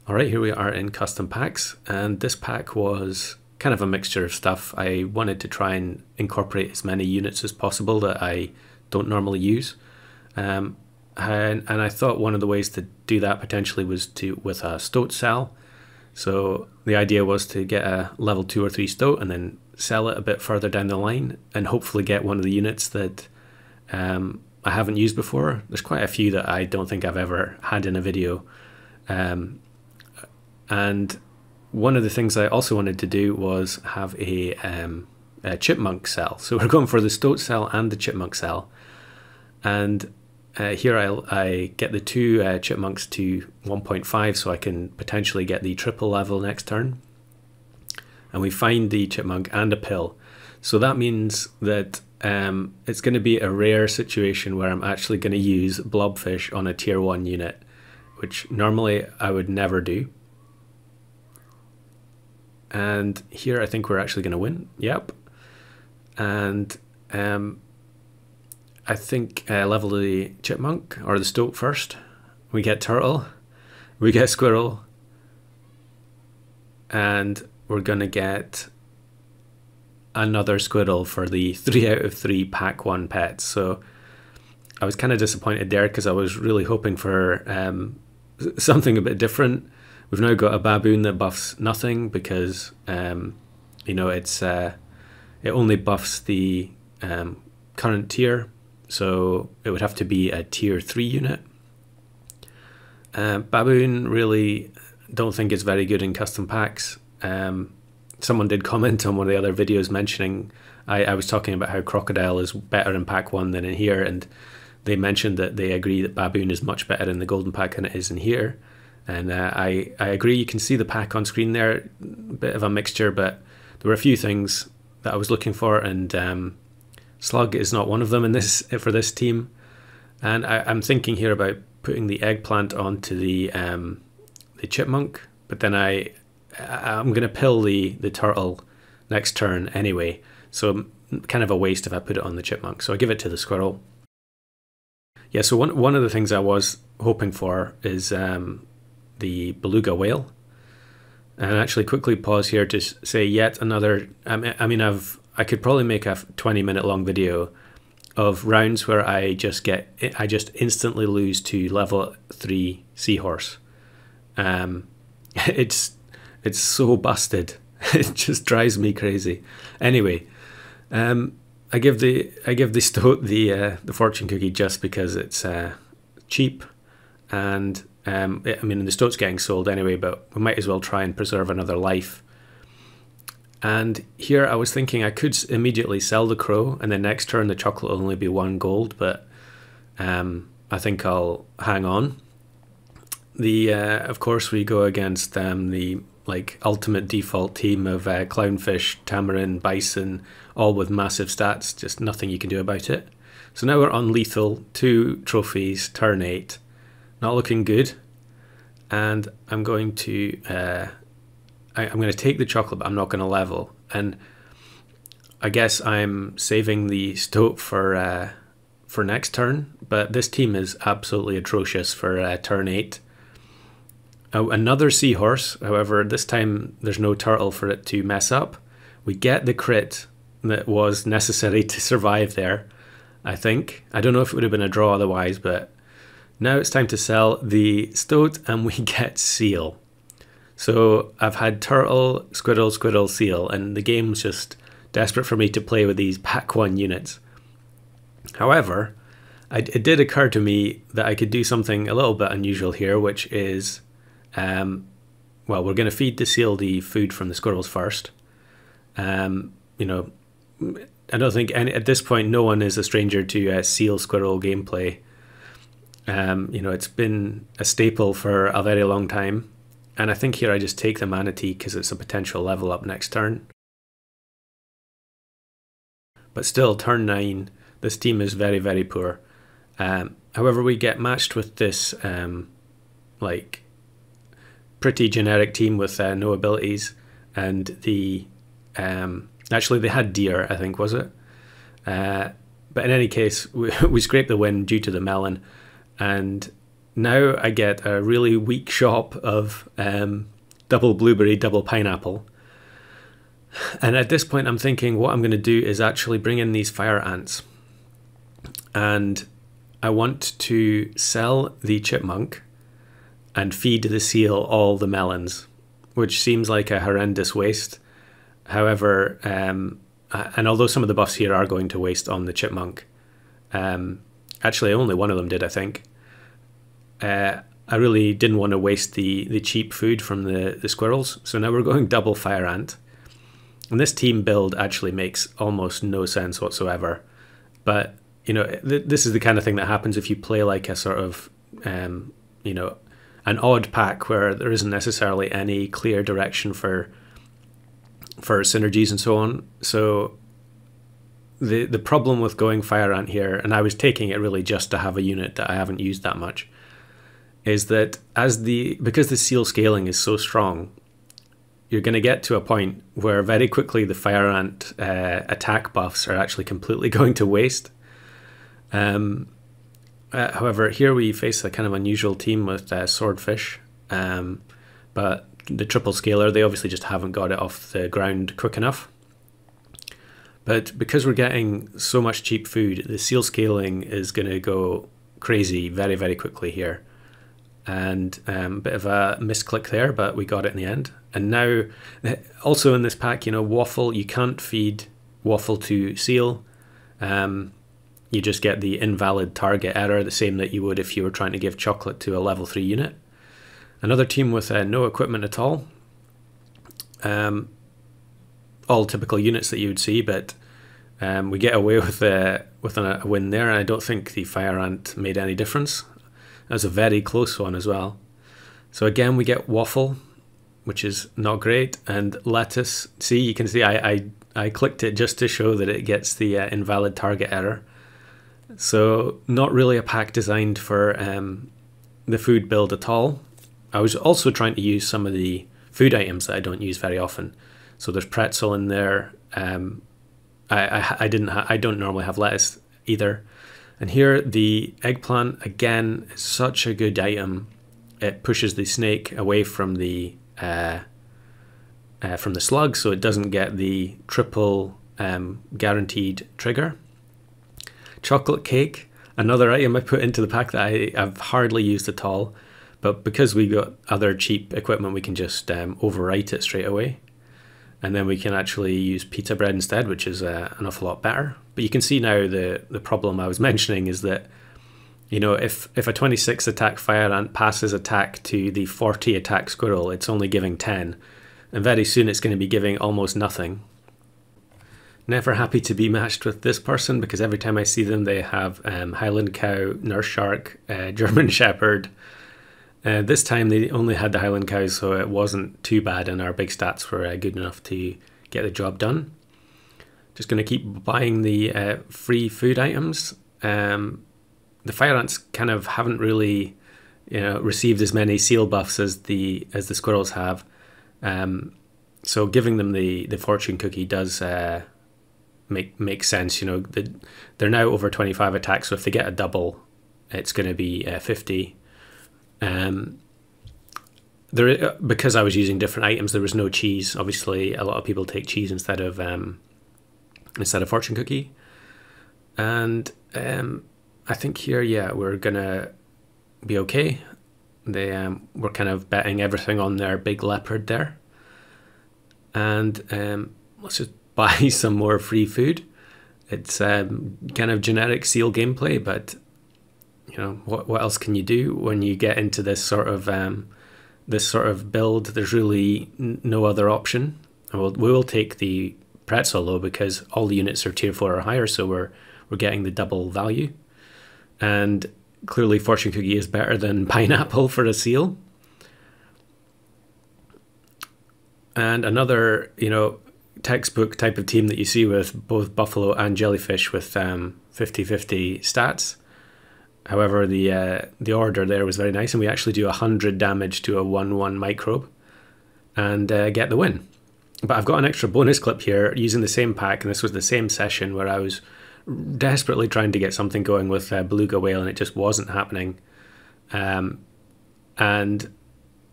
Alright, here we are in custom packs, and this pack was kind of a mixture of stuff. I wanted to try and incorporate as many units as possible that I don't normally use. And I thought one of the ways to do that potentially was with a Stoat sell. So the idea was to get a level 2 or 3 Stoat and then sell it a bit further down the line and hopefully get one of the units that I haven't used before. There's quite a few that I don't think I've ever had in a video. And one of the things I also wanted to do was have a Chipmunk cell. So we're going for the Stoat cell and the Chipmunk cell. And here I get the two Chipmunks to 1.5 so I can potentially get the triple level next turn. And we find the Chipmunk and a pill. So that means that it's going to be a rare situation where I'm actually going to use Blobfish on a tier 1 unit, which normally I would never do. And here I think we're actually going to win. Yep. And I think level the Chipmunk or the Stoat first. We get Turtle. We get Squirrel. And we're going to get another Squirrel for the 3 out of 3 pack 1 pets. So I was kind of disappointed there because I was really hoping for something a bit different. We've now got a Baboon that buffs nothing because, you know, it only buffs the current tier, so it would have to be a tier 3 unit. Baboon really don't think it's very good in custom packs. Someone did comment on one of the other videos mentioning, I was talking about how Crocodile is better in pack 1 than in here, and they mentioned that they agree that Baboon is much better in the golden pack than it is in here. And I agree. You can see the pack on screen there, a bit of a mixture, but there were a few things that I was looking for, and Slug is not one of them in this for this team. And I'm thinking here about putting the eggplant onto the Chipmunk, but then I'm going to pill the turtle next turn anyway, so kind of a waste if I put it on the Chipmunk. So I give it to the Squirrel. Yeah. So one of the things I was hoping for is the beluga whale, and actually quickly pause here to say yet another. I mean, I could probably make a 20-minute long video of rounds where I just instantly lose to level 3 seahorse. It's so busted. It just drives me crazy. Anyway, I give the Stoat the fortune cookie just because it's cheap, and I mean, the Stoat's getting sold anyway, but we might as well try and preserve another life. And here I was thinking I could immediately sell the crow, and then next turn the chocolate will only be 1 gold, but I think I'll hang on. Of course, we go against the ultimate default team of Clownfish, Tamarin, Bison, all with massive stats, just nothing you can do about it. So now we're on lethal, 2 trophies, turn 8. Not looking good, and I'm going to take the chocolate, but I'm not going to level. And I guess I'm saving the Stoat for next turn. But this team is absolutely atrocious for turn 8. Another seahorse, however, this time there's no turtle for it to mess up. We get the crit that was necessary to survive there, I think. I don't know if it would have been a draw otherwise, but now it's time to sell the Stoat and we get Seal. So I've had Turtle, Squirrel, Squirrel, Seal, and the game's just desperate for me to play with these pack 1 units. However, it did occur to me that I could do something a little bit unusual here, which is, well, we're going to feed the Seal the food from the Squirrels first. You know, I don't think at this point no one is a stranger to Seal Squirrel gameplay. You know, it's been a staple for a very long time, and I think here I just take the Manatee because it's a potential level up next turn. But still, turn 9, this team is very, very poor. However, we get matched with this like pretty generic team with no abilities, and the actually they had deer, I think, was it? But in any case, we scraped the win due to the melon. And now I get a really weak shop of double blueberry, double pineapple. And at this point I'm thinking what I'm going to do is actually bring in these fire ants. And I want to sell the chipmunk and feed the seal all the melons, which seems like a horrendous waste. However, and although some of the buffs here are going to waste on the chipmunk, actually only one of them did, I think. I really didn't want to waste the cheap food from the squirrels, so now we're going double fire ant. And this team build actually makes almost no sense whatsoever. But, you know, this is the kind of thing that happens if you play like a sort of, you know, an odd pack where there isn't necessarily any clear direction for synergies and so on. So the problem with going fire ant here, and I was taking it really just to have a unit that I haven't used that much, is that because the seal scaling is so strong, you're going to get to a point where very quickly the fire ant attack buffs are actually completely going to waste. However, here we face a kind of unusual team with swordfish, but the triple scaler, they obviously just haven't got it off the ground quick enough. But because we're getting so much cheap food, the seal scaling is going to go crazy very, very quickly here. And a bit of a misclick there, but we got it in the end. And now, also in this pack, you know, waffle, you can't feed waffle to seal. You just get the invalid target error, the same that you would if you were trying to give chocolate to a level 3 unit. Another team with no equipment at all. All typical units that you would see, but we get away with a win there, and I don't think the fire ant made any difference. That was a very close one as well. So again, we get waffle, which is not great, and lettuce. See, you can see I clicked it just to show that it gets the invalid target error. So not really a pack designed for the food build at all. I was also trying to use some of the food items that I don't use very often. So there's pretzel in there. I don't normally have lettuce either. And here the eggplant, again, is such a good item. It pushes the snake away from the slug, so it doesn't get the triple guaranteed trigger. Chocolate cake, another item I put into the pack that I've hardly used at all, but because we got other cheap equipment, we can just overwrite it straight away. And then we can actually use pita bread instead, which is an awful lot better. But you can see now the problem I was mentioning is that, you know, if a 26 attack fire ant passes attack to the 40 attack squirrel, it's only giving 10. And very soon it's going to be giving almost nothing. Never happy to be matched with this person, because every time I see them they have Highland Cow, Nurse Shark, German Shepherd. This time they only had the Highland Cows, so it wasn't too bad, and our big stats were good enough to get the job done. Just going to keep buying the free food items. The fire ants kind of haven't really, you know, received as many seal buffs as the squirrels have. So giving them the fortune cookie does make sense. You know, they're now over 25 attacks, so if they get a double, it's going to be 50. Because I was using different items, there was no cheese. Obviously, a lot of people take cheese instead of fortune cookie. And I think here, yeah, we're gonna be okay. We're kind of betting everything on their big leopard there. And let's just buy some more free food. It's kind of generic seal gameplay, but you know, what else can you do when you get into this sort of build? There's really no other option. We will take the pretzel though, because all the units are tier 4 or higher, so we're getting the double value. And clearly fortune cookie is better than pineapple for a seal. And another, you know, textbook type of team that you see with both buffalo and jellyfish with 50-50 stats. However, the order there was very nice, and we actually do 100 damage to a 1/1 microbe and get the win. But I've got an extra bonus clip here using the same pack, and this was the same session where I was desperately trying to get something going with Beluga Whale, and it just wasn't happening. and I'm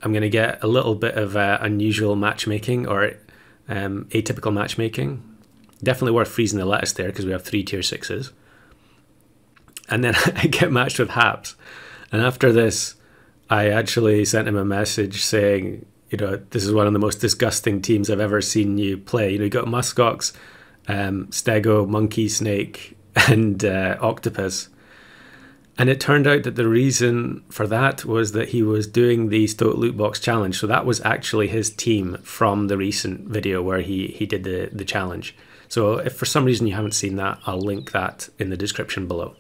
going to get a little bit of unusual matchmaking, or atypical matchmaking. Definitely worth freezing the lettuce there because we have 3 tier 6s. And then I get matched with Haps. And after this, I actually sent him a message saying, you know, this is one of the most disgusting teams I've ever seen you play. You know, you got Muskox, Stego, Monkey, Snake, and Octopus. And it turned out that the reason for that was that he was doing the Stoat Lootbox challenge. So that was actually his team from the recent video where he did the challenge. So if for some reason you haven't seen that, I'll link that in the description below.